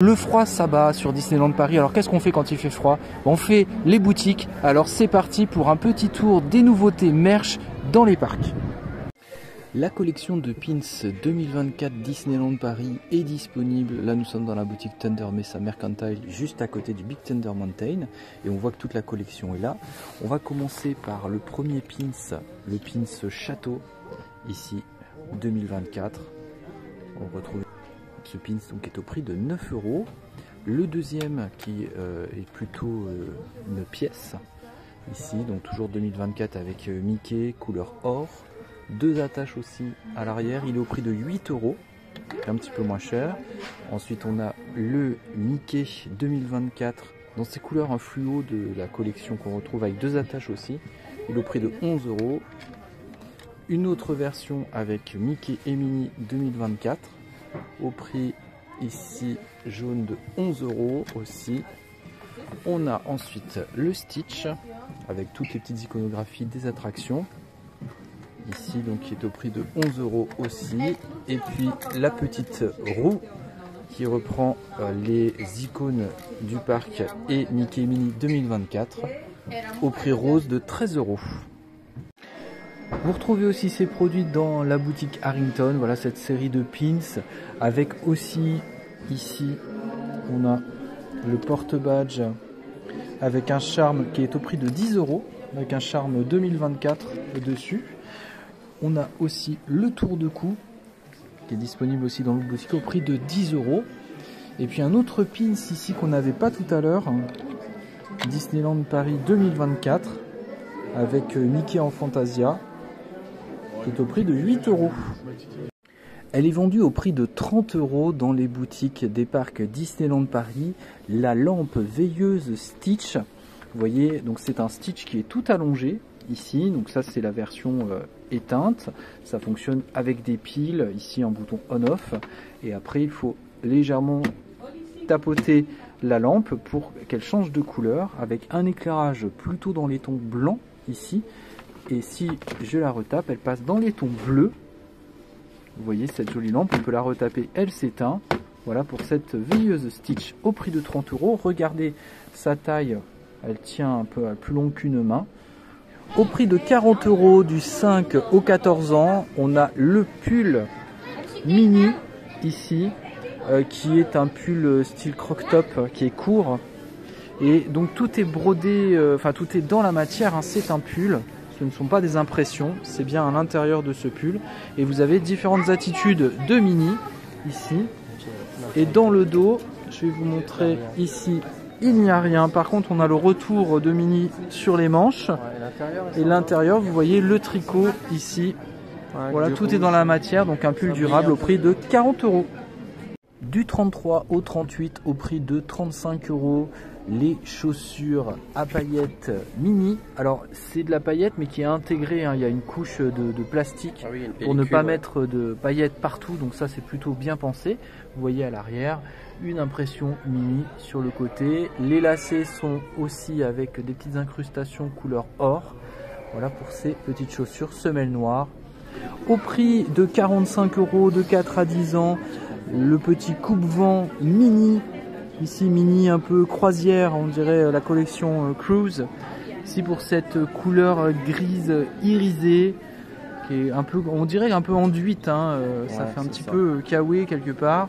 Le froid s'abat sur Disneyland Paris. Alors qu'est-ce qu'on fait quand il fait froid? On fait les boutiques. Alors c'est parti pour un petit tour des nouveautés merch dans les parcs. La collection de pins 2024 Disneyland Paris est disponible. Là nous sommes dans la boutique Thunder Mesa Mercantile juste à côté du Big Thunder Mountain. Et on voit que toute la collection est là. On va commencer par le premier pins, le pins Château. Ici 2024. On retrouve ce pins donc est au prix de 9 €. Le deuxième qui est plutôt une pièce ici, donc toujours 2024 avec Mickey couleur or. Deux attaches aussi à l'arrière, il est au prix de 8 €, un petit peu moins cher. Ensuite on a le Mickey 2024 dans ses couleurs un fluo de la collection qu'on retrouve avec deux attaches aussi. Il est au prix de 11 €. Une autre version avec Mickey et Minnie 2024 au prix ici jaune de 11 € aussi. On a ensuite le Stitch avec toutes les petites iconographies des attractions ici, donc qui est au prix de 11 € aussi. Et puis la petite roue qui reprend les icônes du parc et Mickey et Minnie 2024 au prix rose de 13 €. Vous retrouvez aussi ces produits dans la boutique Harrington. Voilà cette série de pins avec aussi ici on a le porte-badge avec un charme qui est au prix de 10 € avec un charme 2024 dessus. On a aussi le tour de cou qui est disponible aussi dans l'autre boutique au prix de 10 €. Et puis un autre pins ici qu'on n'avait pas tout à l'heure, Disneyland Paris 2024 avec Mickey en Fantasia, qui est au prix de 8 €. Elle est vendue au prix de 30 € dans les boutiques des parcs Disneyland Paris. La lampe veilleuse Stitch, vous voyez, donc c'est un Stitch qui est tout allongé ici. Donc ça c'est la version éteinte. Ça fonctionne avec des piles, ici un bouton on-off. Et après il faut légèrement tapoter la lampe pour qu'elle change de couleur avec un éclairage plutôt dans les tons blancs ici. Et si je la retape, elle passe dans les tons bleus. Vous voyez cette jolie lampe, on peut la retaper, elle s'éteint. Voilà pour cette veilleuse Stitch au prix de 30 €. Regardez sa taille, elle tient un peu plus long qu'une main. Au prix de 40 € du 5 au 14 ans, on a le pull Minnie ici, qui est un pull style croc-top qui est court. Et donc tout est brodé, enfin tout est dans la matière, hein, c'est un pull. Ce ne sont pas des impressions, c'est bien à l'intérieur de ce pull. Et vous avez différentes attitudes de Minnie ici. Et dans le dos, je vais vous montrer ici, il n'y a rien. Par contre, on a le retour de Minnie sur les manches. Et l'intérieur, vous voyez le tricot ici. Voilà, tout est dans la matière, donc un pull durable au prix de 40 €. Du 33 au 38 au prix de 35 €. Les chaussures à paillettes Minnie. Alors c'est de la paillette mais qui est intégrée, hein. Il y a une couche de plastique pour ne pas mettre de paillettes partout, donc ça c'est plutôt bien pensé. Vous voyez à l'arrière une impression Minnie sur le côté. Les lacets sont aussi avec des petites incrustations couleur or. Voilà pour ces petites chaussures semelles noires. Au prix de 45 € de 4 à 10 ans, le petit coupe-vent Minnie. Ici Minnie un peu croisière, on dirait la collection Cruise. Ici pour cette couleur grise irisée, qui est un peu, on dirait un peu enduite, hein, ça fait un petit peu kawaii quelque part.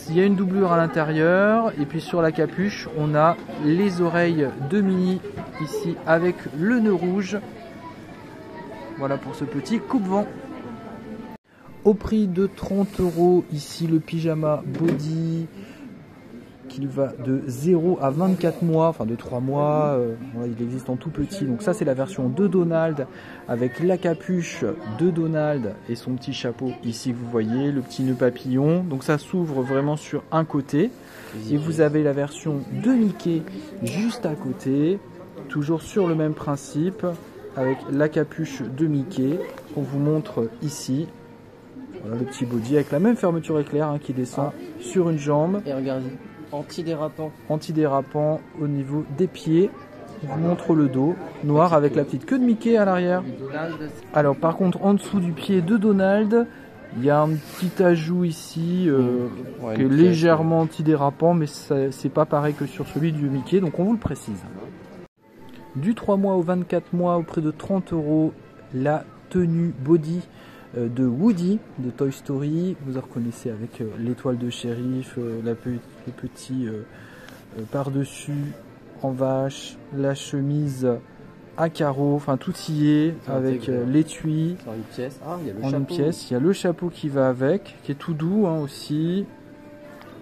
Il y a une doublure à l'intérieur et puis sur la capuche on a les oreilles de Minnie ici avec le nœud rouge. Voilà pour ce petit coupe-vent. Au prix de 30 € ici le pyjama body qui va de 0 à 24 mois, enfin de 3 mois, il existe en tout petit. Donc ça c'est la version de Donald avec la capuche de Donald et son petit chapeau ici vous voyez, le petit nœud papillon. Donc ça s'ouvre vraiment sur un côté. Et vous avez la version de Mickey juste à côté, toujours sur le même principe, avec la capuche de Mickey qu'on vous montre ici. Voilà le petit body avec la même fermeture éclair, hein, qui descend sur une jambe. Et regardez. Antidérapant. Antidérapant au niveau des pieds. Je vous montre le dos, noir avec la petite queue de Mickey à l'arrière. Alors par contre en dessous du pied de Donald, Il y a un petit ajout ici Ouais, qui est une pièce, légèrement antidérapant, mais c'est pas pareil que sur celui du Mickey, donc on vous le précise. Du 3 mois au 24 mois, au prix de 30 €, la tenue body de Woody de Toy Story. Vous en reconnaissez avec l'étoile de shérif, le petit par-dessus en vache, la chemise à carreaux, enfin tout y est, avec l'étui. Sur une pièce. Ah, il y a le En chapeau. une pièce, il y a le chapeau qui va avec, qui est tout doux aussi.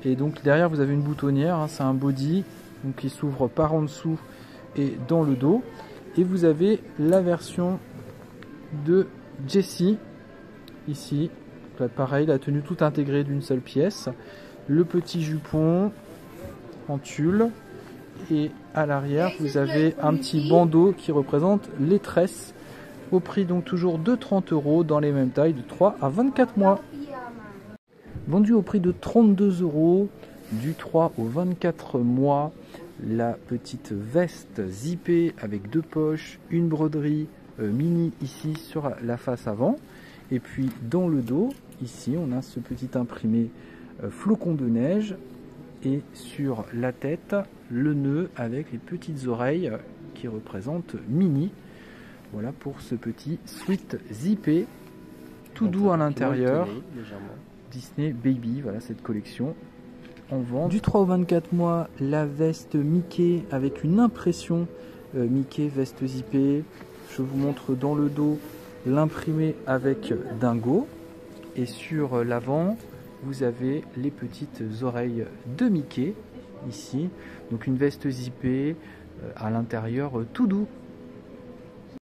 Et donc derrière vous avez une boutonnière, hein, c'est un body donc qui s'ouvre par en dessous et dans le dos. Et vous avez la version de Jessie ici. Là, pareil, la tenue toute intégrée d'une seule pièce. Le petit jupon en tulle. Et à l'arrière vous avez un petit bandeau qui représente les tresses. Au prix donc toujours de 30 € dans les mêmes tailles de 3 à 24 mois. Vendu au prix de 32 € du 3 au 24 mois. La petite veste zippée avec 2 poches, une broderie mini ici sur la face avant. Et puis dans le dos, ici on a ce petit imprimé flocon de neige. Et sur la tête, le nœud avec les petites oreilles qui représentent Minnie. Voilà pour ce petit sweat zippé, tout doux à l'intérieur. Disney Baby, voilà cette collection en vente. Du 3 au 24 mois, la veste Mickey avec une impression Mickey veste zippée. Je vous montre dans le dos l'imprimé avec Dingo. Et sur l'avant, vous avez les petites oreilles de Mickey ici. Donc une veste zippée à l'intérieur tout doux